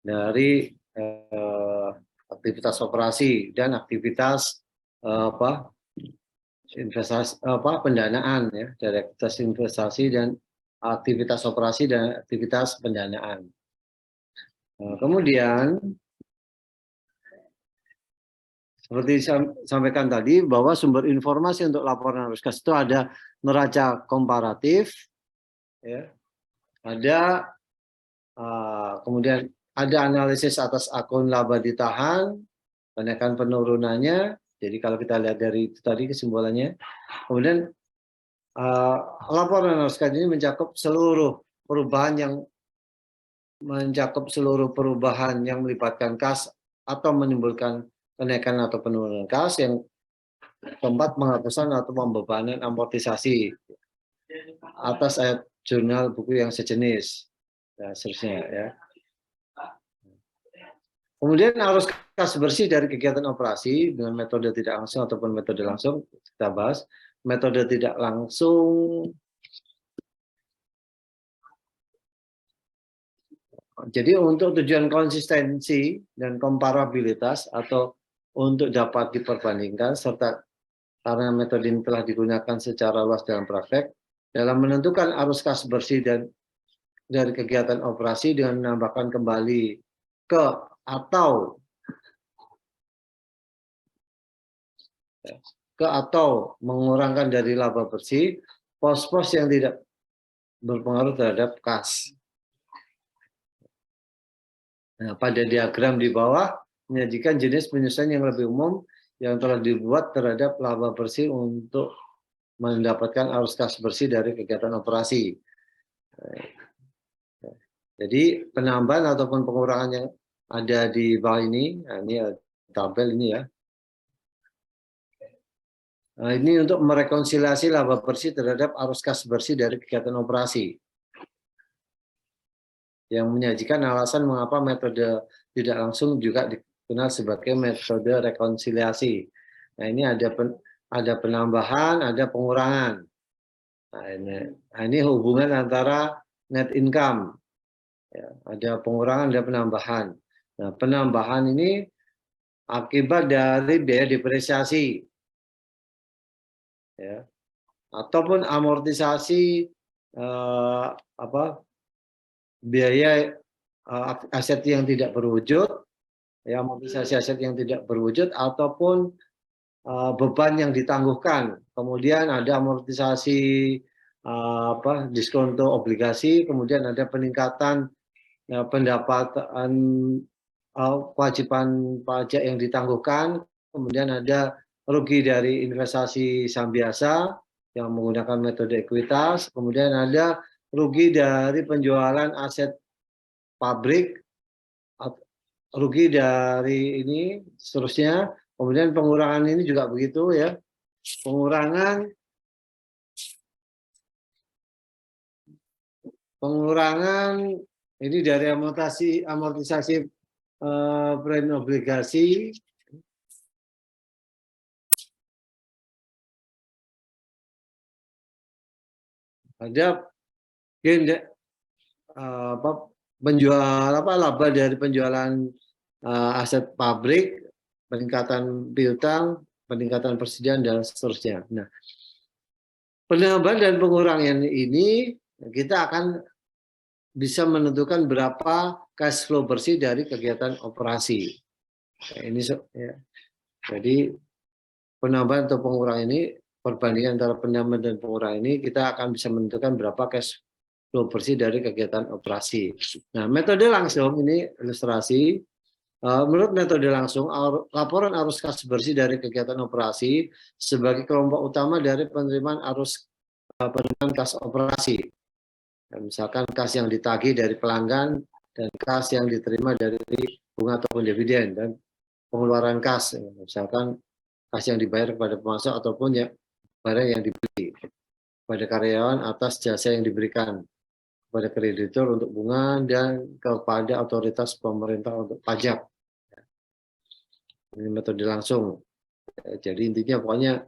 dari aktivitas operasi dan aktivitas investasi pendanaan ya, dari aktivitas investasi dan aktivitas operasi dan aktivitas pendanaan. Kemudian seperti saya sampaikan tadi bahwa sumber informasi untuk laporan arus kas itu ada neraca komparatif, ya, ada kemudian ada analisis atas akun laba ditahan, kenaikan penurunannya. Jadi kalau kita lihat dari itu tadi kesimpulannya, kemudian laporan arus kas ini mencakup seluruh perubahan yang melibatkan kas atau menimbulkan kenaikan atau penurunan kas. Yang keempat, penghapusan atau pembebanan amortisasi atas ayat jurnal buku yang sejenis, dan seterusnya ya. Kemudian arus kas bersih dari kegiatan operasi dengan metode tidak langsung ataupun metode langsung kita bahas. Metode tidak langsung, jadi untuk tujuan konsistensi dan komparabilitas atau untuk dapat diperbandingkan serta karena metode ini telah digunakan secara luas dalam praktek dalam menentukan arus kas bersih dan dari kegiatan operasi dengan menambahkan kembali ke atau mengurangkan dari laba bersih pos-pos yang tidak berpengaruh terhadap kas. Nah, pada diagram di bawah menyajikan jenis penyesuaian yang lebih umum yang telah dibuat terhadap laba bersih untuk mendapatkan arus kas bersih dari kegiatan operasi. Jadi penambahan ataupun pengurangan yang ada di bawah ini, nah ini tabel ini ya. Nah, ini untuk merekonsiliasi laba bersih terhadap arus kas bersih dari kegiatan operasi. Yang menyajikan alasan mengapa metode tidak langsung juga dikenal sebagai metode rekonsiliasi. Nah, ini ada penambahan, ada pengurangan. Nah, ini hubungan antara net income. Ya, ada pengurangan, ada penambahan. Nah, penambahan ini akibat dari biaya depresiasi, ya, ataupun amortisasi biaya aset yang tidak berwujud, ya, amortisasi aset yang tidak berwujud ataupun beban yang ditangguhkan. Kemudian ada amortisasi diskonto obligasi, kemudian ada peningkatan pendapatan kewajiban pajak yang ditangguhkan, kemudian ada rugi dari investasi saham biasa yang menggunakan metode ekuitas, kemudian ada rugi dari penjualan aset pabrik, rugi dari ini, seterusnya. Kemudian pengurangan ini juga begitu ya, pengurangan ini dari amortisasi premi obligasi, ada laba dari penjualan aset pabrik, peningkatan piutang, peningkatan persediaan dan seterusnya. Nah, penambahan dan pengurangan ini kita akan bisa menentukan berapa cash flow bersih dari kegiatan operasi. Nah, ini ya. Jadi penambahan atau pengurangan ini, perbandingan antara penambahan dan pengurangan ini kita akan bisa menentukan berapa cash flow bersih dari kegiatan operasi. Nah, metode langsung ini ilustrasi. Menurut metode langsung, laporan arus kas bersih dari kegiatan operasi sebagai kelompok utama dari penerimaan penerimaan kas operasi. Dan misalkan kas yang ditagih dari pelanggan dan kas yang diterima dari bunga ataupun dividen, dan pengeluaran kas, misalkan kas yang dibayar kepada pemasok ataupun ya barang yang dibeli kepada karyawan atas jasa yang diberikan, kepada kreditur untuk bunga, dan kepada otoritas pemerintah untuk pajak. Ini metode langsung. Jadi intinya pokoknya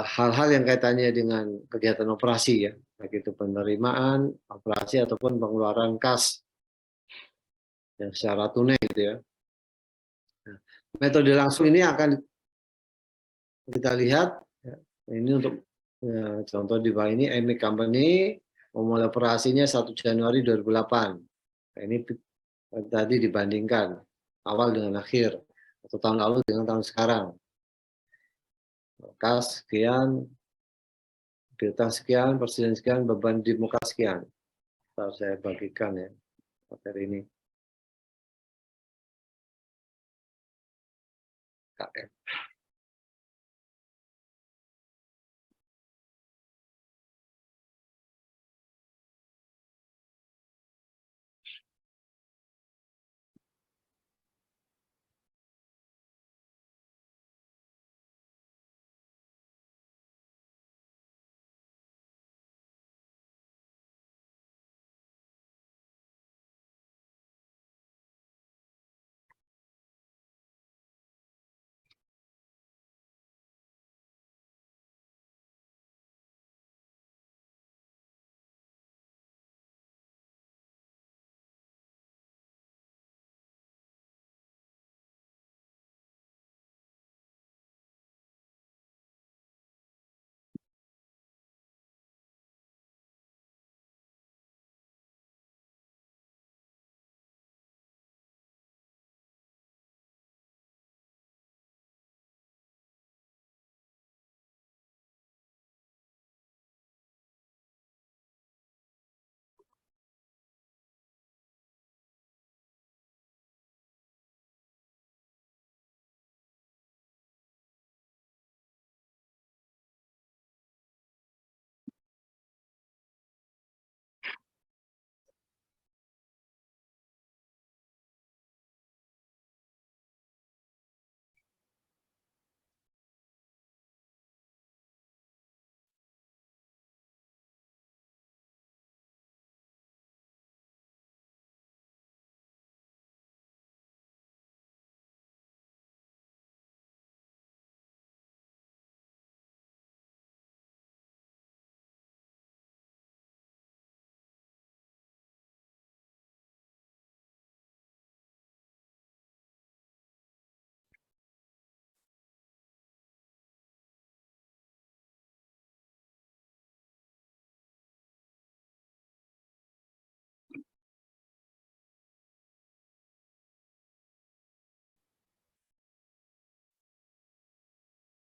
hal-hal yang kaitannya dengan kegiatan operasi ya, baik itu penerimaan, operasi ataupun pengeluaran kas. yang secara tunai gitu ya. Nah, metode langsung ini akan kita lihat ya, ini untuk ya, contoh di bawah ini EMI Company memulai operasinya 1 Januari 2008. Nah, ini tadi dibandingkan awal dengan akhir atau tahun lalu dengan tahun sekarang. Kas sekian, piutang sekian, presiden sekian, beban di muka sekian. Ntar saya bagikan ya materi ini. KM.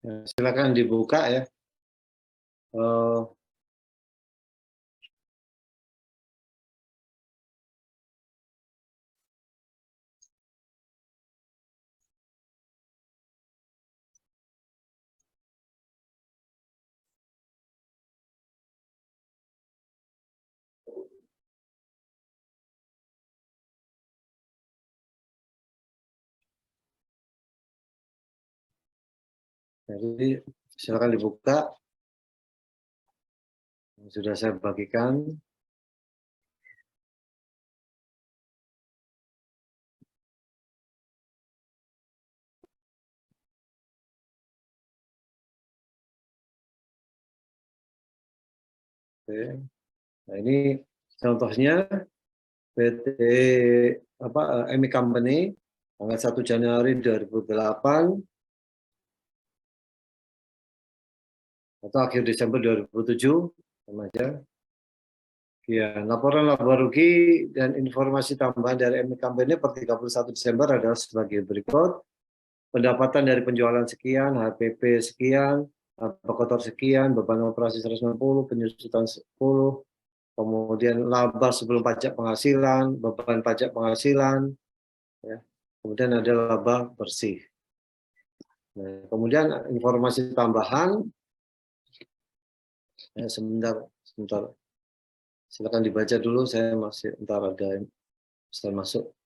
Ya, silakan dibuka ya. Jadi silakan dibuka. Sudah saya bagikan. Oke. Nah, ini contohnya PT EMI Company tanggal 1 Januari 2008 atau akhir Desember 2007 sama aja. Ya, laporan laba rugi dan informasi tambahan dari EMI Company per 31 Desember adalah sebagai berikut. Pendapatan dari penjualan sekian, HPP sekian, laba kotor sekian, beban operasi 160, penyusutan 10, kemudian laba sebelum pajak penghasilan, beban pajak penghasilan, ya. Kemudian ada laba bersih. Nah, kemudian informasi tambahan, ya, sebentar, silakan dibaca dulu. Saya masih entar ada saya masuk.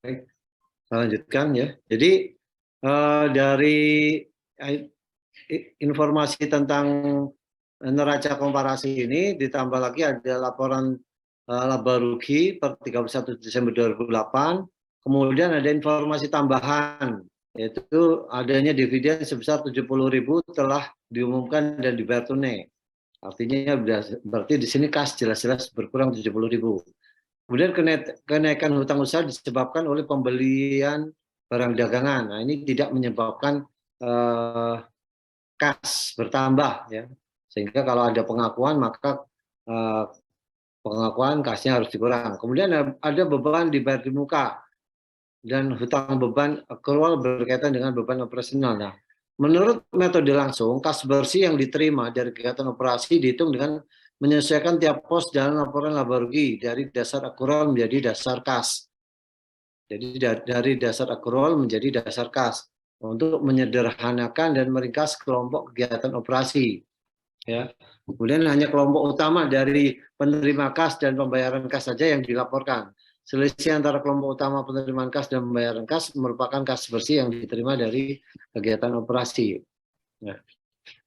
Baik, saya lanjutkan ya. Jadi dari informasi tentang neraca komparasi ini ditambah lagi ada laporan laba rugi per 31 Desember 2008. Kemudian ada informasi tambahan, yaitu adanya dividen sebesar 70.000 telah diumumkan dan dibayar tunai. Artinya berarti di sini kas jelas-jelas berkurang 70.000. Kemudian kenaikan hutang usaha disebabkan oleh pembelian barang dagangan. Nah, ini tidak menyebabkan kas bertambah ya. Sehingga kalau ada pengakuan maka pengakuan kasnya harus dikurang. Kemudian ada beban dibayar di muka dan hutang beban accrual berkaitan dengan beban operasional. Nah, menurut metode langsung, kas bersih yang diterima dari kegiatan operasi dihitung dengan menyesuaikan tiap pos dalam laporan laba rugi dari dasar accrual menjadi dasar kas. Jadi dari dasar accrual menjadi dasar kas untuk menyederhanakan dan meringkas kelompok kegiatan operasi. Ya. Kemudian hanya kelompok utama dari penerima kas dan pembayaran kas saja yang dilaporkan. Selisih antara kelompok utama penerimaan kas dan pembayaran kas merupakan kas bersih yang diterima dari kegiatan operasi. Ya.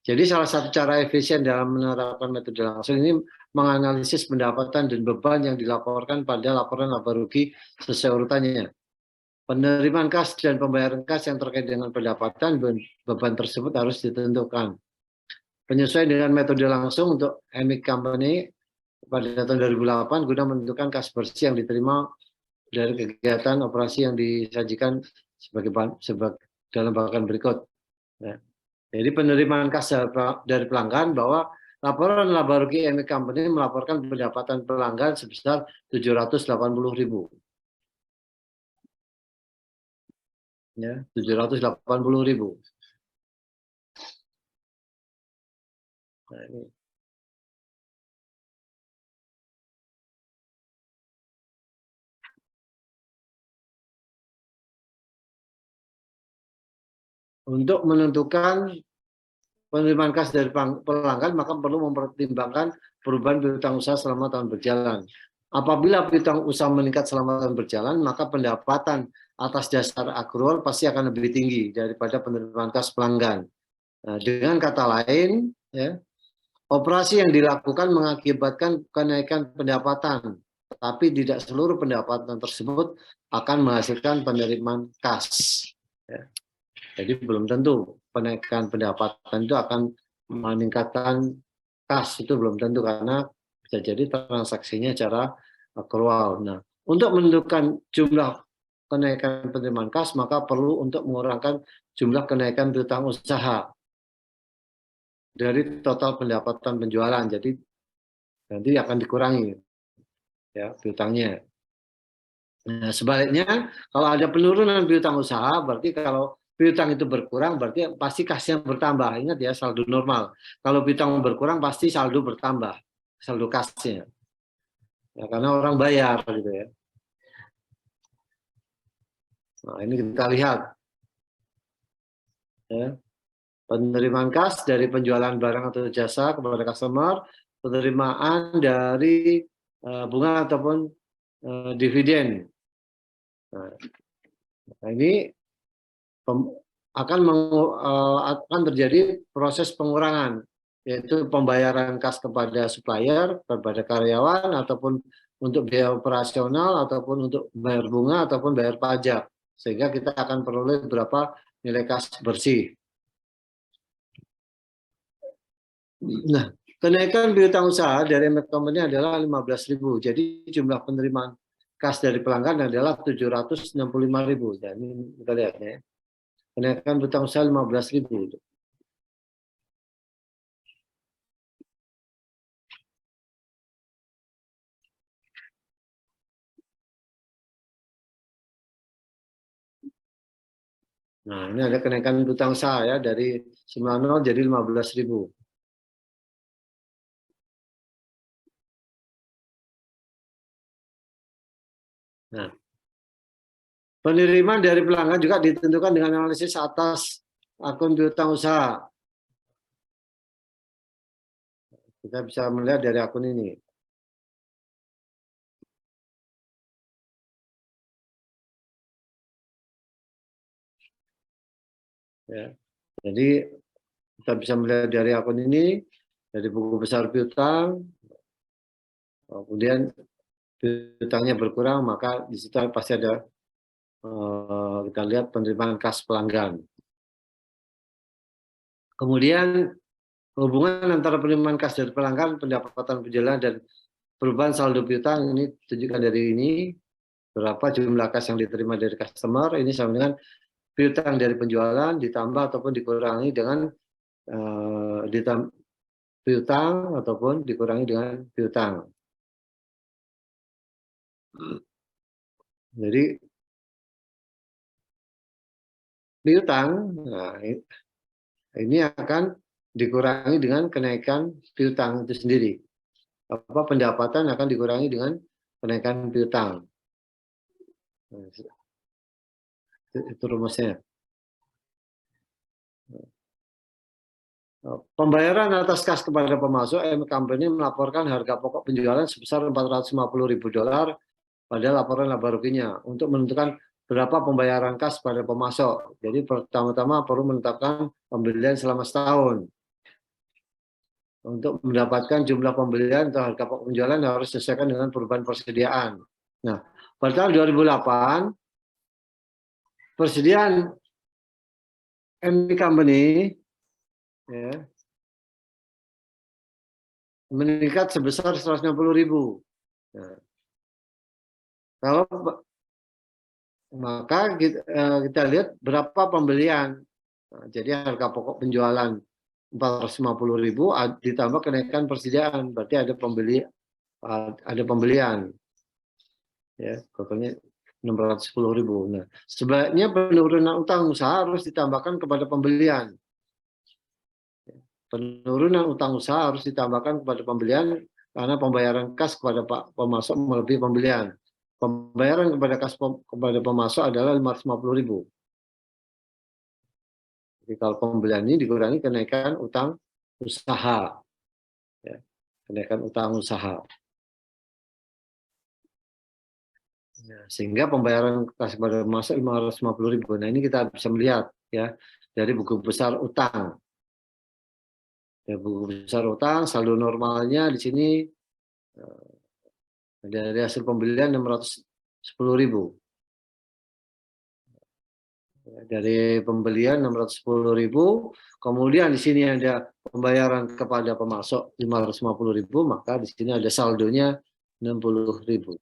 Jadi salah satu cara efisien dalam menerapkan metode langsung ini menganalisis pendapatan dan beban yang dilaporkan pada laporan laba rugi sesuai urutannya. Penerimaan kas dan pembayaran kas yang terkait dengan pendapatan beban tersebut harus ditentukan. Penyesuaian dengan metode langsung untuk Emic Company pada tahun 2008 guna menentukan kas bersih yang diterima dari kegiatan operasi yang disajikan dalam bagian berikut. Ya. Jadi penerimaan kas dari pelanggan bahwa laporan laba rugi Emic Company melaporkan pendapatan pelanggan sebesar 780.000. Ya, 780.000. Nah, ini. Untuk menentukan penerimaan kas dari pelanggan, maka perlu mempertimbangkan perubahan piutang usaha selama tahun berjalan. Apabila piutang usaha meningkat selama tahun berjalan, maka pendapatan atas dasar akrual pasti akan lebih tinggi daripada penerimaan kas pelanggan. Nah, dengan kata lain, ya, operasi yang dilakukan mengakibatkan kenaikan pendapatan, tapi tidak seluruh pendapatan tersebut akan menghasilkan penerimaan kas. Ya. Jadi belum tentu kenaikan pendapatan itu akan meningkatkan kas, itu belum tentu karena bisa jadi transaksinya cara accrual. Nah, untuk menentukan jumlah kenaikan penerimaan kas, maka perlu untuk mengurangkan jumlah kenaikan piutang usaha dari total pendapatan penjualan. Jadi nanti akan dikurangi ya piutangnya. Nah, sebaliknya kalau ada penurunan piutang usaha, berarti kalau piutang itu berkurang, berarti pasti kasnya bertambah. Ingat ya, saldo normal. Kalau piutang berkurang, pasti saldo bertambah, saldo kasnya. Ya, karena orang bayar gitu ya. Nah, ini kita lihat. Ya. Penerimaan kas dari penjualan barang atau jasa kepada customer, penerimaan dari bunga ataupun dividen. Nah, ini akan terjadi proses pengurangan, yaitu pembayaran kas kepada supplier, kepada karyawan, ataupun untuk biaya operasional, ataupun untuk bayar bunga, ataupun bayar pajak. Sehingga kita akan peroleh berapa nilai kas bersih. Nah, kenaikan piutang usaha dari Emic Company adalah 15.000. Jadi jumlah penerimaan kas dari pelanggan adalah 765.000. Dan ini kita lihat ya. Kenaikan piutang usaha 15.000. Nah, ini ada kenaikan piutang usaha ya dari 90 jadi 15.000. Nah, penerimaan dari pelanggan juga ditentukan dengan analisis atas akun piutang usaha. Kita bisa melihat dari akun ini. Ya. Jadi kita bisa melihat dari akun ini, dari buku besar piutang, kemudian piutangnya berkurang, maka di situ pasti ada kita lihat penerimaan kas pelanggan. Kemudian hubungan antara penerimaan kas dari pelanggan, pendapatan penjualan dan perubahan saldo piutang ini tunjukkan dari ini berapa jumlah kas yang diterima dari customer, ini sama dengan piutang dari penjualan ditambah ataupun dikurangi dengan piutang ataupun dikurangi dengan piutang. Jadi piutang, nah, ini akan dikurangi dengan kenaikan piutang itu sendiri. Pendapatan akan dikurangi dengan kenaikan piutang. Nah, itu rumusnya. Pembayaran atas kas kepada pemasok, company melaporkan harga pokok penjualan sebesar $450.000 pada laporan laba ruginya untuk menentukan berapa pembayaran kas pada pemasok. Jadi pertama-tama perlu menetapkan pembelian selama setahun. Untuk mendapatkan jumlah pembelian atau harga pokok penjualan harus disesuaikan dengan perubahan persediaan. Nah, pada tahun 2008 persediaan MI Company ya, meningkat sebesar 160.000. Nah, kalau maka kita lihat berapa pembelian. Nah, jadi harga pokok penjualan 450.000 ditambah kenaikan persediaan, berarti ada pembelian. Ya, totalnya 610.000. Nah, sebaiknya penurunan utang usaha harus ditambahkan kepada pembelian. Penurunan utang usaha harus ditambahkan kepada pembelian karena pembayaran kas kepada pemasok melebihi pembelian. Pembayaran kepada kas kepada pemasok adalah 550.000. Jadi kalau pembelian ini dikurangi kenaikan utang usaha, ya, kenaikan utang usaha. Ya, sehingga pembayaran kas kepada pemasok 550.000. Nah, ini kita bisa melihat ya dari buku besar utang. Ya, buku besar utang, saldo normalnya di sini dari hasil pembelian 610.000. Dari pembelian 610.000, kemudian di sini ada pembayaran kepada pemasok 550.000, maka di sini ada saldonya 60.000.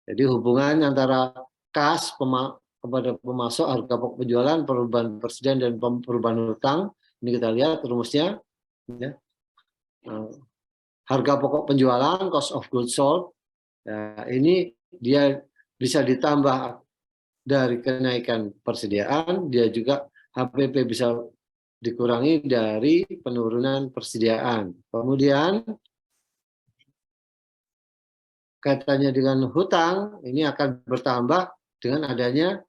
Jadi hubungan antara kas kepada pemasok, harga pokok penjualan, perubahan persediaan dan perubahan utang, ini kita lihat rumusnya. Ya. Harga pokok penjualan, cost of goods sold, ya, ini dia bisa ditambah dari kenaikan persediaan, dia juga HPP bisa dikurangi dari penurunan persediaan. Kemudian kaitannya dengan hutang, ini akan bertambah dengan adanya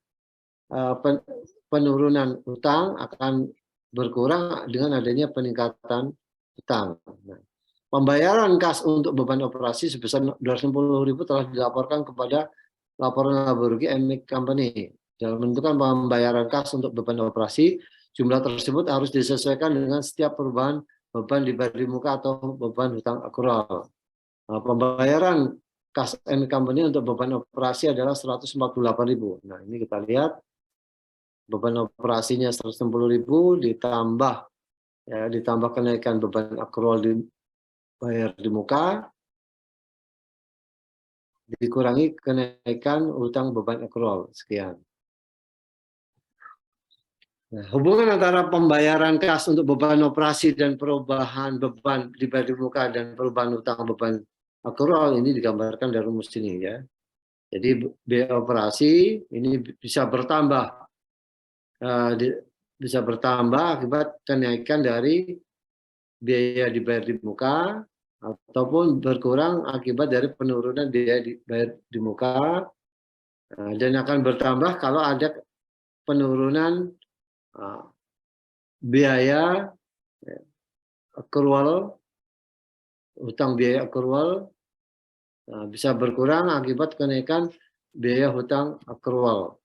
penurunan hutang, akan berkurang dengan adanya peningkatan hutang. Nah, pembayaran kas untuk beban operasi sebesar 210.000 telah dilaporkan kepada laporan laba rugi MI Company. Dalam menentukan pembayaran kas untuk beban operasi, jumlah tersebut harus disesuaikan dengan setiap perubahan beban dibayar di muka atau beban hutang akrual. Nah, pembayaran kas MI Company untuk beban operasi adalah 148.000. Nah, ini kita lihat beban operasinya 160.000 ditambah ya, ditambah kenaikan beban akrual dibayar di muka, dikurangi kenaikan utang beban akrual sekian. Nah, hubungan antara pembayaran kas untuk beban operasi dan perubahan beban dibayar di muka dan perubahan utang beban akrual ini digambarkan dari rumus ini ya. Jadi biaya operasi ini bisa bertambah akibat kenaikan dari biaya dibayar di muka ataupun berkurang akibat dari penurunan biaya dibayar di muka, dan akan bertambah kalau ada penurunan biaya akrual, hutang biaya akrual bisa berkurang akibat kenaikan biaya hutang akrual.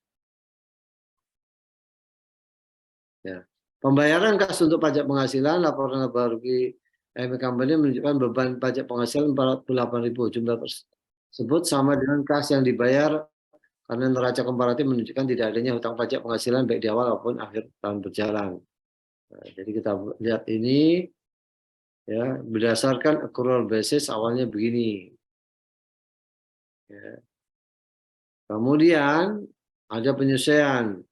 Ya. Pembayaran kas untuk pajak penghasilan, laporan laba rugi company menunjukkan beban pajak penghasilan 48.000. Jumlah tersebut sama dengan kas yang dibayar karena neraca komparatif menunjukkan tidak adanya hutang pajak penghasilan baik di awal maupun akhir tahun berjalan. Nah, jadi kita lihat ini ya berdasarkan accrual basis awalnya begini. Ya. Kemudian ada penyesuaian.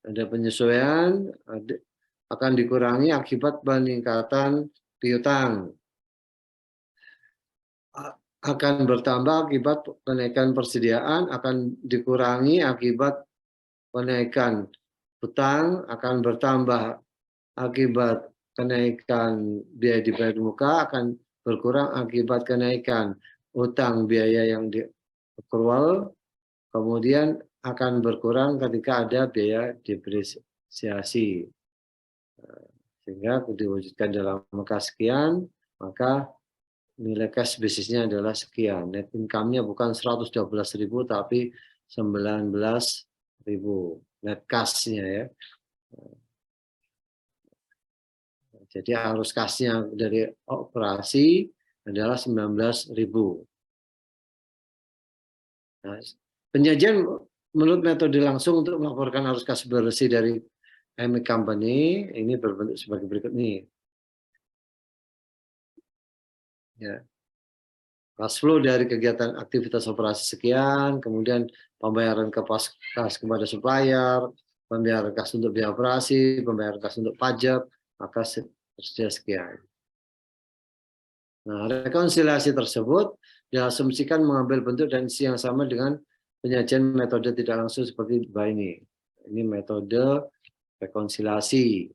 Ada penyesuaian akan dikurangi akibat peningkatan piutang. Akan bertambah akibat kenaikan persediaan, akan dikurangi akibat kenaikan hutang, akan bertambah akibat kenaikan biaya dibayar muka, akan berkurang akibat kenaikan hutang biaya yang di accrual, kemudian akan berkurang ketika ada biaya depresiasi. Sehingga diwujudkan dalam angka sekian, maka nilai cash basisnya adalah sekian. Net income-nya bukan 112.000 tapi 19.000 net cash-nya ya. Jadi arus kasnya dari operasi adalah 19.000. Nah, penyajian menurut metode langsung untuk melaporkan arus kas bersih dari company ini berbentuk sebagai berikut nih. Ya. Cash flow dari kegiatan aktivitas operasi sekian, kemudian pembayaran kas kepada supplier, pembayaran kas untuk biaya operasi, pembayaran kas untuk pajak, maka tersedia sekian. Nah, rekonsiliasi tersebut diasumsikan mengambil bentuk dan isi yang sama dengan penyajian metode tidak langsung seperti ini. Ini metode rekonsiliasi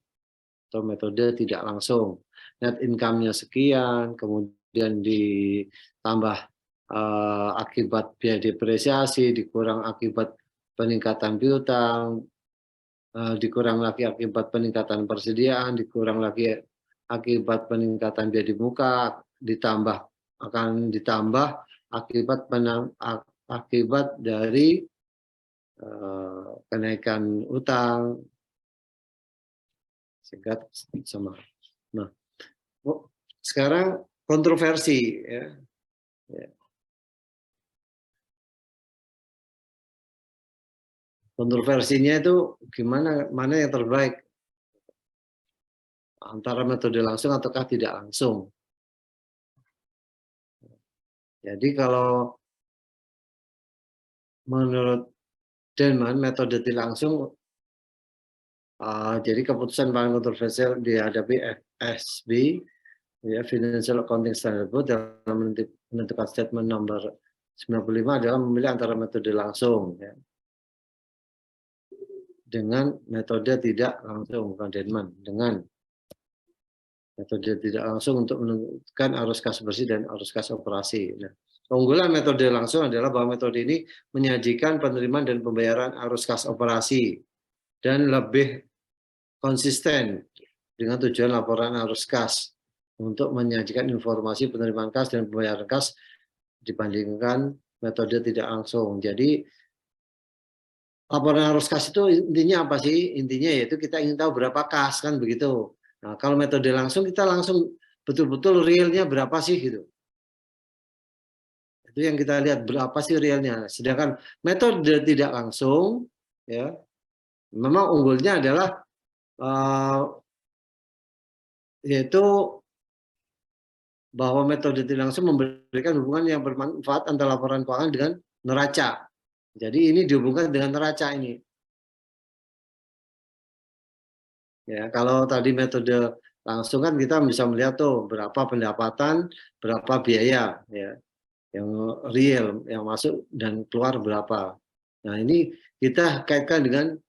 atau metode tidak langsung. Net income-nya sekian, kemudian ditambah akibat biaya depresiasi, dikurang akibat peningkatan piutang, dikurang lagi akibat peningkatan persediaan, dikurang lagi akibat peningkatan biaya di muka, akan ditambah akibat dari kenaikan utang, sehingga sama. Nah, sekarang kontroversi ya. Kontroversinya itu gimana, mana yang terbaik antara metode langsung ataukah tidak langsung. Jadi kalau menurut Denman metode tidak langsung, jadi keputusan paling kontroversial dihadapi FSB, ya, Financial Accounting Standard Board, dalam menentukan statement nomor 95 adalah memilih antara metode langsung ya, dengan metode tidak langsung, bukan Denman, dengan metode tidak langsung untuk menentukan arus kas bersih dan arus kas operasi. Nah, keunggulan metode langsung adalah bahwa metode ini menyajikan penerimaan dan pembayaran arus kas operasi dan lebih konsisten dengan tujuan laporan arus kas untuk menyajikan informasi penerimaan kas dan pembayaran kas dibandingkan metode tidak langsung. Jadi laporan arus kas itu intinya apa sih? Intinya yaitu kita ingin tahu berapa kas, kan begitu. Nah, kalau metode langsung kita langsung betul-betul realnya berapa sih gitu. Itu yang kita lihat berapa sih realnya. Sedangkan metode tidak langsung ya memang unggulnya adalah yaitu bahwa metode tidak langsung memberikan hubungan yang bermanfaat antara laporan keuangan dengan neraca. Jadi ini dihubungkan dengan neraca ini. Ya, kalau tadi metode langsung kan kita bisa melihat tuh berapa pendapatan, berapa biaya ya, yang real yang masuk dan keluar berapa. Nah, ini kita kaitkan dengan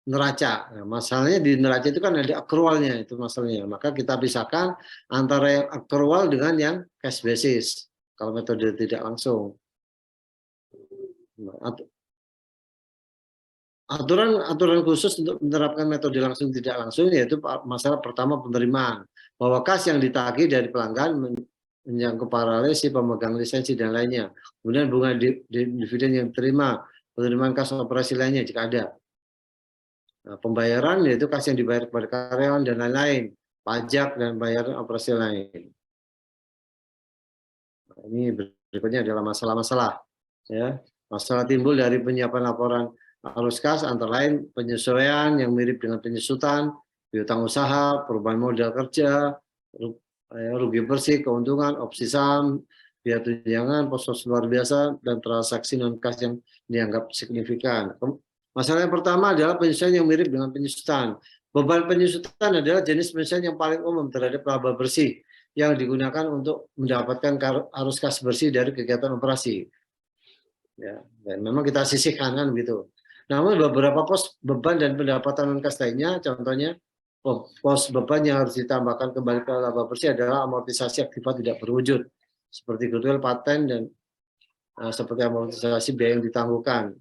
neraca. Nah, masalahnya di neraca itu kan ada accrualnya, itu masalahnya. Maka kita pisahkan antara yang accrual dengan yang cash basis. Kalau metode tidak langsung. Aturan khusus untuk menerapkan metode langsung tidak langsung yaitu masalah pertama penerimaan, bahwa kas yang ditagih dari pelanggan menyangkut paralel si pemegang lisensi dan lainnya. Kemudian bunga dividen yang diterima, penerimaan kas operasi lainnya jika ada. Nah, pembayaran yaitu kas yang dibayar kepada karyawan dan lain-lain, pajak dan bayaran operasi lain. Nah, ini berikutnya adalah masalah-masalah. Ya, masalah timbul dari penyiapan laporan arus kas antara lain penyesuaian yang mirip dengan penyusutan, piutang usaha, perubahan modal kerja, rugi bersih, keuntungan, opsi saham, biaya tunjangan, pos-pos luar biasa, dan transaksi non kas yang dianggap signifikan. Masalah yang pertama adalah penyesuaian yang mirip dengan penyusutan. Beban penyusutan adalah jenis penyesuaian yang paling umum terhadap laba bersih yang digunakan untuk mendapatkan arus kas bersih dari kegiatan operasi. Ya, dan memang kita sisihkan kan begitu. Namun beberapa pos beban dan pendapatan non kas lainnya, contohnya pos beban yang harus ditambahkan kembali ke laba bersih adalah amortisasi akibat tidak berwujud, seperti goodwill, paten, dan seperti amortisasi biaya yang ditangguhkan.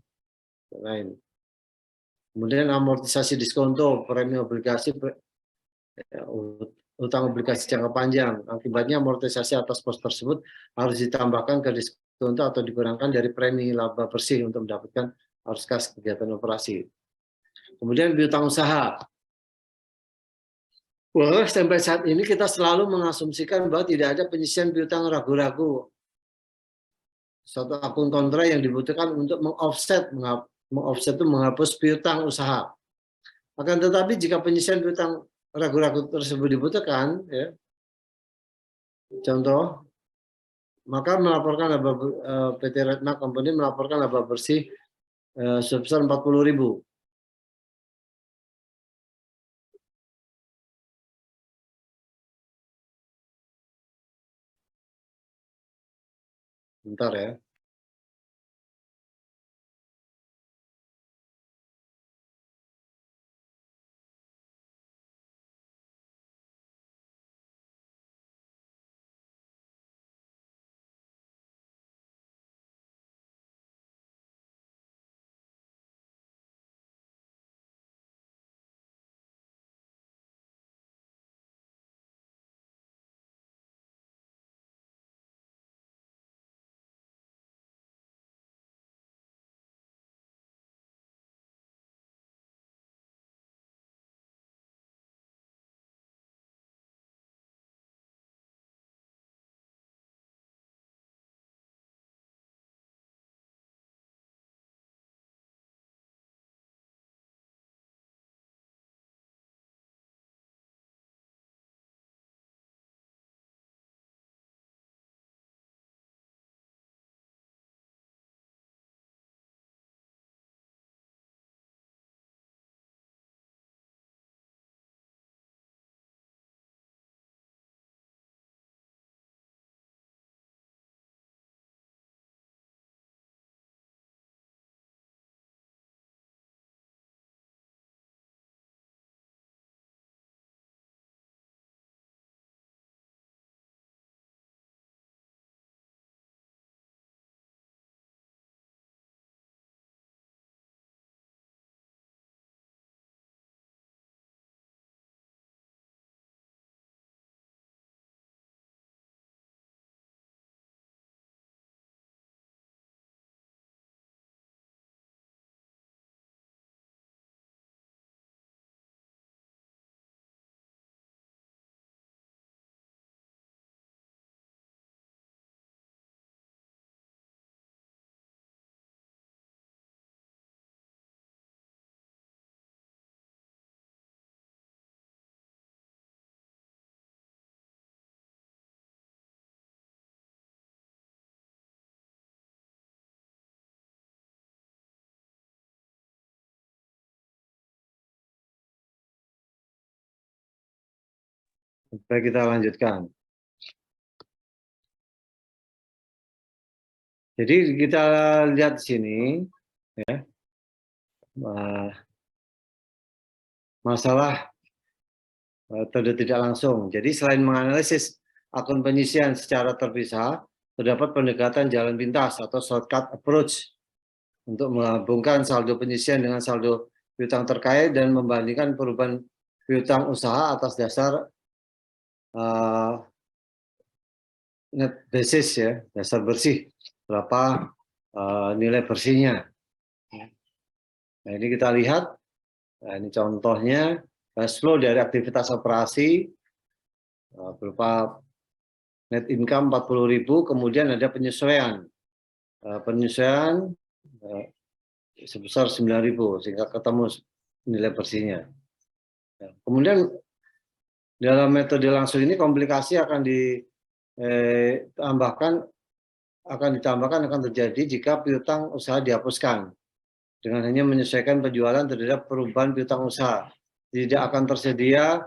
Lain. Kemudian amortisasi diskonto, premi obligasi, utang obligasi jangka panjang. Akibatnya amortisasi atas pos tersebut harus ditambahkan ke diskonto atau dikurangkan dari premi laba bersih untuk mendapatkan arus kas kegiatan operasi. Kemudian piutang usaha. Wah, sampai saat ini kita selalu mengasumsikan bahwa tidak ada penyisian piutang ragu-ragu. Suatu akun kontra yang dibutuhkan untuk mengoffset itu menghapus piutang usaha. Akan tetapi jika penyisian piutang ragu-ragu tersebut dibutuhkan, ya, contoh, maka melaporkan laba PT Redmark Company melaporkan laba bersih sebesar 40.000. Bentar ya. Baik, kita lanjutkan. Jadi kita lihat di sini, ya, masalah tidak langsung. Jadi selain menganalisis akun penyisian secara terpisah, terdapat pendekatan jalan pintas atau shortcut approach untuk menggabungkan saldo penyisian dengan saldo piutang terkait dan membandingkan perubahan piutang usaha atas dasar net basis, ya, dasar bersih, berapa nilai bersihnya. Nah, ini kita lihat Nah, ini contohnya cash flow dari aktivitas operasi berupa net income 40.000, kemudian ada penyesuaian sebesar 9.000 sehingga ketemu nilai bersihnya. Kemudian dalam metode langsung ini komplikasi akan terjadi jika piutang usaha dihapuskan dengan hanya menyesuaikan penjualan terhadap perubahan piutang usaha. Tidak akan tersedia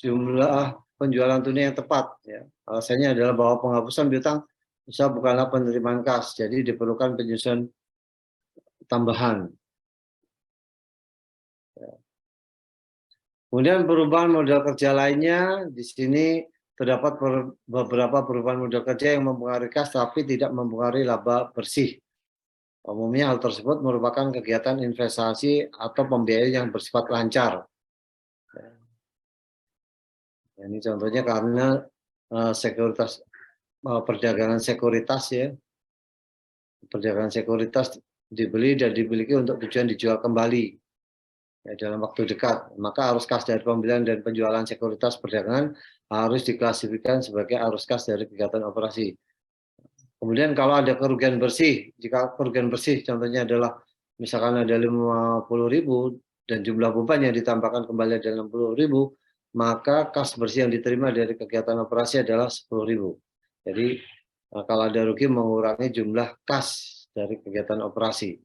jumlah penjualan tunai yang tepat. Ya. Alasannya adalah bahwa penghapusan piutang usaha bukanlah penerimaan kas, jadi diperlukan penyusunan tambahan. Kemudian perubahan modal kerja lainnya, di sini terdapat beberapa perubahan modal kerja yang mempengaruhi kas tapi tidak mempengaruhi laba bersih. Umumnya hal tersebut merupakan kegiatan investasi atau pembiayaan yang bersifat lancar. Ini contohnya karena perdagangan sekuritas ya, perdagangan sekuritas dibeli dan dimiliki untuk tujuan dijual kembali. Ya, dalam waktu dekat, maka arus kas dari pembelian dan penjualan sekuritas perdagangan harus diklasifikasikan sebagai arus kas dari kegiatan operasi. Kemudian kalau ada kerugian bersih, jika kerugian bersih contohnya adalah misalkan ada 50.000 dan jumlah beban yang ditambahkan kembali ada 60.000, maka kas bersih yang diterima dari kegiatan operasi adalah 10.000. Jadi kalau ada rugi mengurangi jumlah kas dari kegiatan operasi.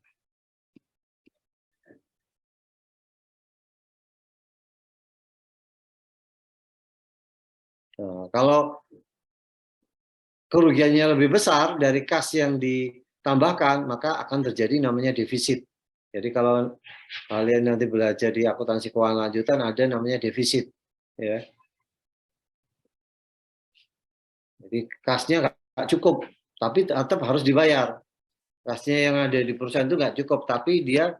Nah, kalau kerugiannya lebih besar dari kas yang ditambahkan, maka akan terjadi namanya defisit. Jadi kalau kalian nanti belajar di akuntansi keuangan lanjutan ada namanya defisit, ya. Jadi kasnya nggak cukup, tapi tetap harus dibayar. Kasnya yang ada di perusahaan itu nggak cukup, tapi dia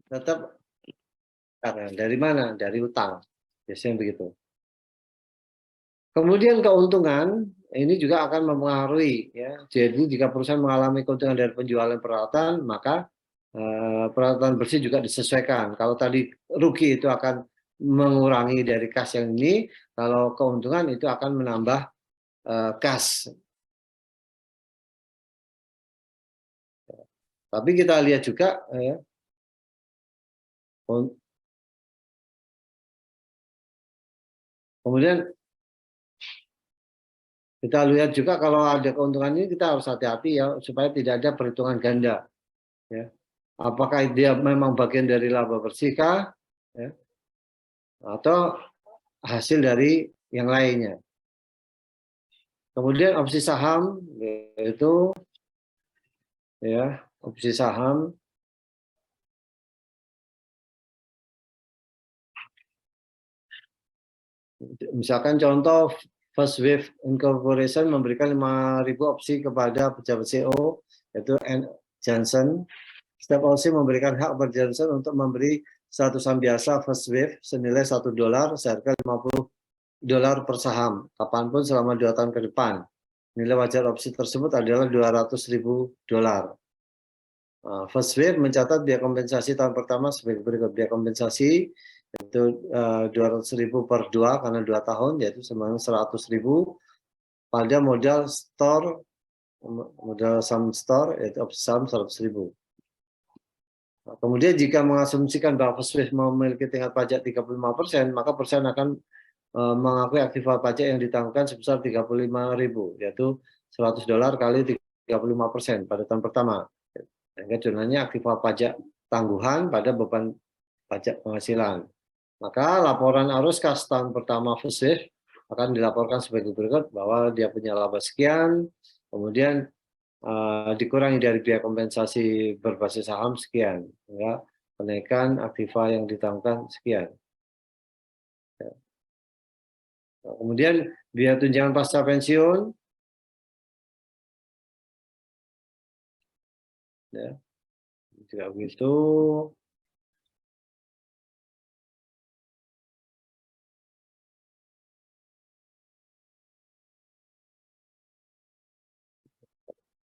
tetap dari mana? Dari utang. Biasanya begitu. Kemudian keuntungan ini juga akan mempengaruhi ya. Jadi jika perusahaan mengalami keuntungan dari penjualan peralatan, maka peralatan bersih juga disesuaikan. Kalau tadi rugi itu akan mengurangi dari kas yang ini, kalau keuntungan itu akan menambah kas. Tapi kita lihat juga ya, kemudian kita lihat juga kalau ada keuntungan ini kita harus hati-hati ya supaya tidak ada perhitungan ganda. Ya. Apakah dia memang bagian dari laba bersih kah? Ya, atau hasil dari yang lainnya. Kemudian opsi saham yaitu ya opsi saham misalkan contoh First Wave Incorporation memberikan 5.000 opsi kepada pejabat CEO yaitu N. Johnson. Setiap opsi memberikan hak pada Johnson untuk memberi 100 saham biasa First Wave senilai $1 seharga $50 per saham kapanpun selama 2 tahun ke depan. Nilai wajar opsi tersebut adalah $200.000. First Wave mencatat biaya kompensasi tahun pertama sebagai berikut. Biaya kompensasi itu 200.000 per 2 karena 2 tahun yaitu sebanyak 100.000 pada modal saham store yaitu opsi saham 100.000. Kemudian jika mengasumsikan bahwa First Wave memiliki tingkat pajak 35%, maka perusahaan akan mengakui aktiva pajak yang ditanggungan sebesar 35.000 yaitu $100 kali 35% pada tahun pertama. Sehingga jumlahnya aktiva pajak tangguhan pada beban pajak penghasilan. Maka laporan arus kas tahun pertama First Wave akan dilaporkan sebagai berikut bahwa dia punya laba sekian, kemudian dikurangi dari biaya kompensasi berbasis saham sekian, sehingga kenaikan aktiva yang ditanggungan sekian. Kemudian biaya tunjangan pasca pensiun, ya, juga begitu.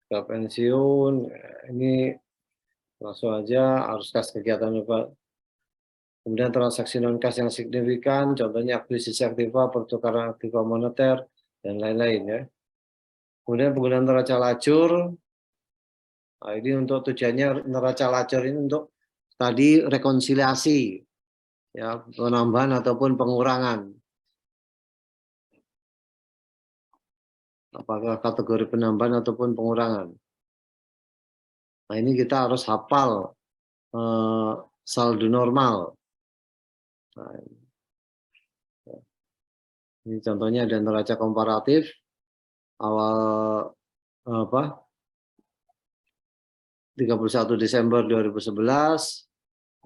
Pasca pensiun, ini langsung aja arus kas kegiatan Bapak. Kemudian transaksi non-cash yang signifikan, contohnya akuisisi aktiva, pertukaran aktiva moneter, dan lain-lain ya. Kemudian penggunaan neraca lacur, nah, ini untuk tujuannya neraca lacur ini untuk tadi rekonsiliasi, ya penambahan ataupun pengurangan. Apakah kategori penambahan ataupun pengurangan. Nah ini kita harus hafal saldo normal. Nah, ini contohnya ada neraca komparatif awal 31 Desember 2011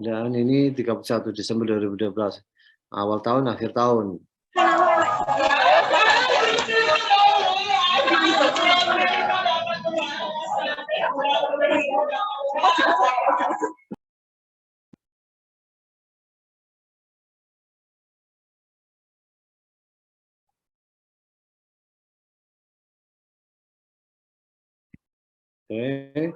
dan ini 31 Desember 2012. Awal tahun, akhir tahun. Oke.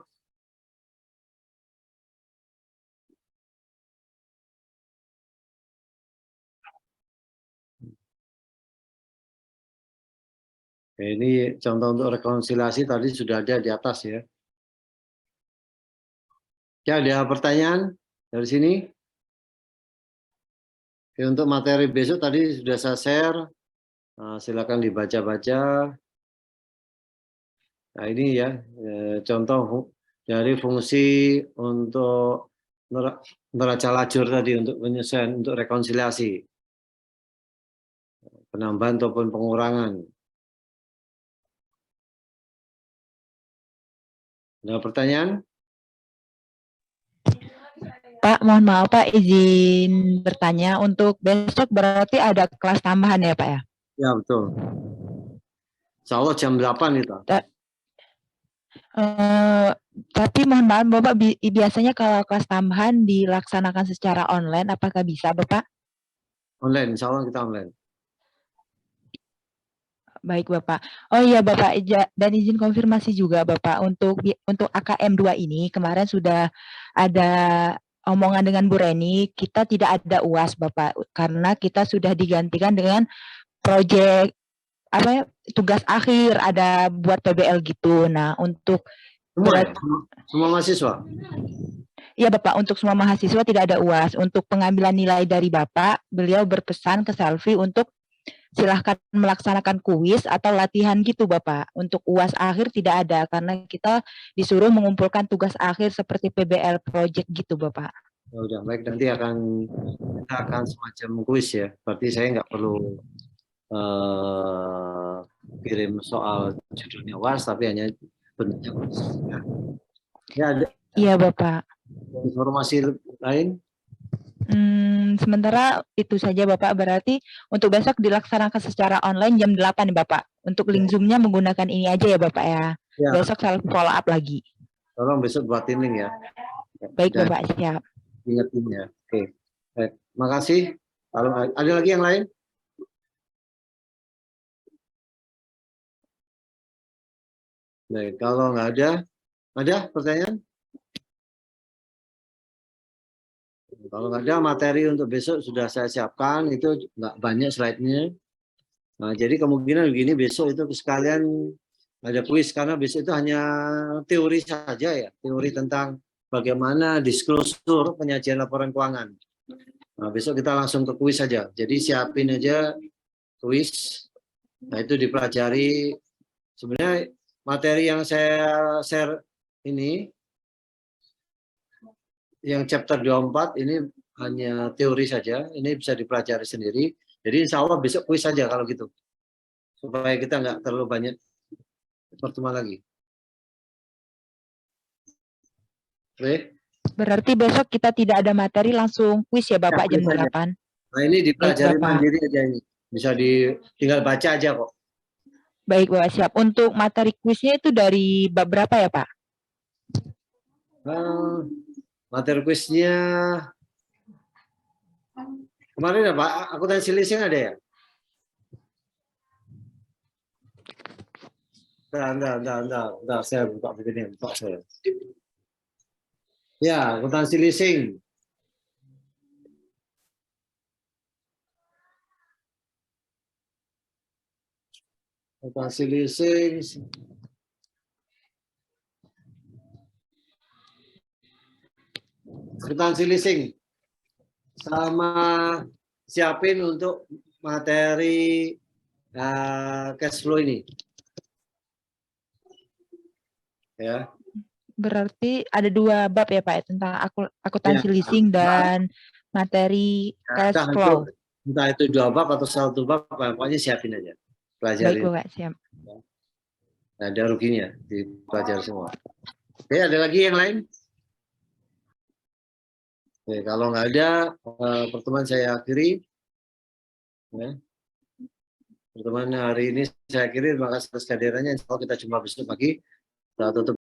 Ini contoh untuk rekonsiliasi tadi sudah ada di atas ya. Ya, ada pertanyaan dari sini? Oke, untuk materi besok tadi sudah saya share. Nah, silakan dibaca-baca. Nah ini ya contoh dari fungsi untuk neraca lacur tadi untuk penyesuaian untuk rekonsiliasi, penambahan ataupun pengurangan. Ada pertanyaan? Pak, mohon maaf Pak, izin bertanya. Untuk besok berarti ada kelas tambahan ya Pak ya? Ya betul. Insya Allah jam 8 itu. Tapi mohon maaf Bapak, biasanya kalau kelas tambahan dilaksanakan secara online, apakah bisa Bapak? Online, insya Allah kita online. Baik Bapak. Oh iya Bapak, dan izin konfirmasi juga Bapak, untuk AKM 2 ini kemarin sudah ada omongan dengan Bu Reni, kita tidak ada UAS Bapak, karena kita sudah digantikan dengan proyek tugas akhir, ada buat PBL gitu. Nah, untuk semua mahasiswa? Iya Bapak, untuk semua mahasiswa tidak ada UAS. Untuk pengambilan nilai dari Bapak, beliau berpesan ke Selvi untuk silahkan melaksanakan kuis atau latihan gitu Bapak. Untuk UAS akhir tidak ada, karena kita disuruh mengumpulkan tugas akhir seperti PBL project gitu Bapak. Ya udah, baik, nanti kita akan semacam kuis ya. Berarti saya nggak perlu kirim soal judulnya UAS, tapi hanya bentuknya kuis. Ya ada. Iya Bapak. Informasi lain? Sementara itu saja Bapak, berarti untuk besok dilaksanakan secara online jam 8 nih Bapak. Untuk link Zoom-nya menggunakan ini aja ya Bapak ya. Besok saya follow up lagi. Tolong besok buatin link ya. Baik Bapak, siap. Ingetin ya. Oke. Baik. Makasih. Kalau ada lagi yang lain? Baik, kalau nggak ada pertanyaan? Kalau nggak ada, materi untuk besok sudah saya siapkan, itu nggak banyak slide-nya. Nah, jadi kemungkinan begini, besok itu sekalian ada kuis, karena besok itu hanya teori saja ya, teori tentang bagaimana disclosure penyajian laporan keuangan. Nah, besok kita langsung ke kuis saja. Jadi siapin aja kuis. Nah, itu dipelajari. Sebenarnya materi yang saya share ini, yang chapter 24 ini hanya teori saja, ini bisa dipelajari sendiri. Jadi insya Allah besok kuis saja kalau gitu, supaya kita nggak terlalu banyak pertemuan lagi. Oke. Berarti besok kita tidak ada materi, langsung kuis ya Bapak jam 8. Nah ini dipelajari mandiri aja ini, bisa tinggal baca aja kok. Baik Bapak, siap. Untuk materi kuisnya itu dari bab berapa ya Pak? Materi kuisnya kemarin apa? Akuntansi leasing ada ya? Entar, saya buka begini, buka saya. Ya, akuntansi leasing. Akuntansi leasing. Akuntansi leasing. Sama siapin untuk materi cash flow ini. Ya. Berarti ada 2 bab ya Pak, tentang akuntansi Ya. leasing dan materi cash flow. Entah itu 2 bab atau 1 bab, pokoknya siapin aja. Baik Pelajarin. Bapak, siap. Nah, ada ruginya, dipelajari semua. Oke, ada lagi yang lain? Oke, kalau nggak ada, pertemuan saya akhiri. Ya. Pertemuan hari ini saya akhiri. Terima kasih atas kehadirannya. Insya Allah kita jumpa besok pagi. Kita tutup.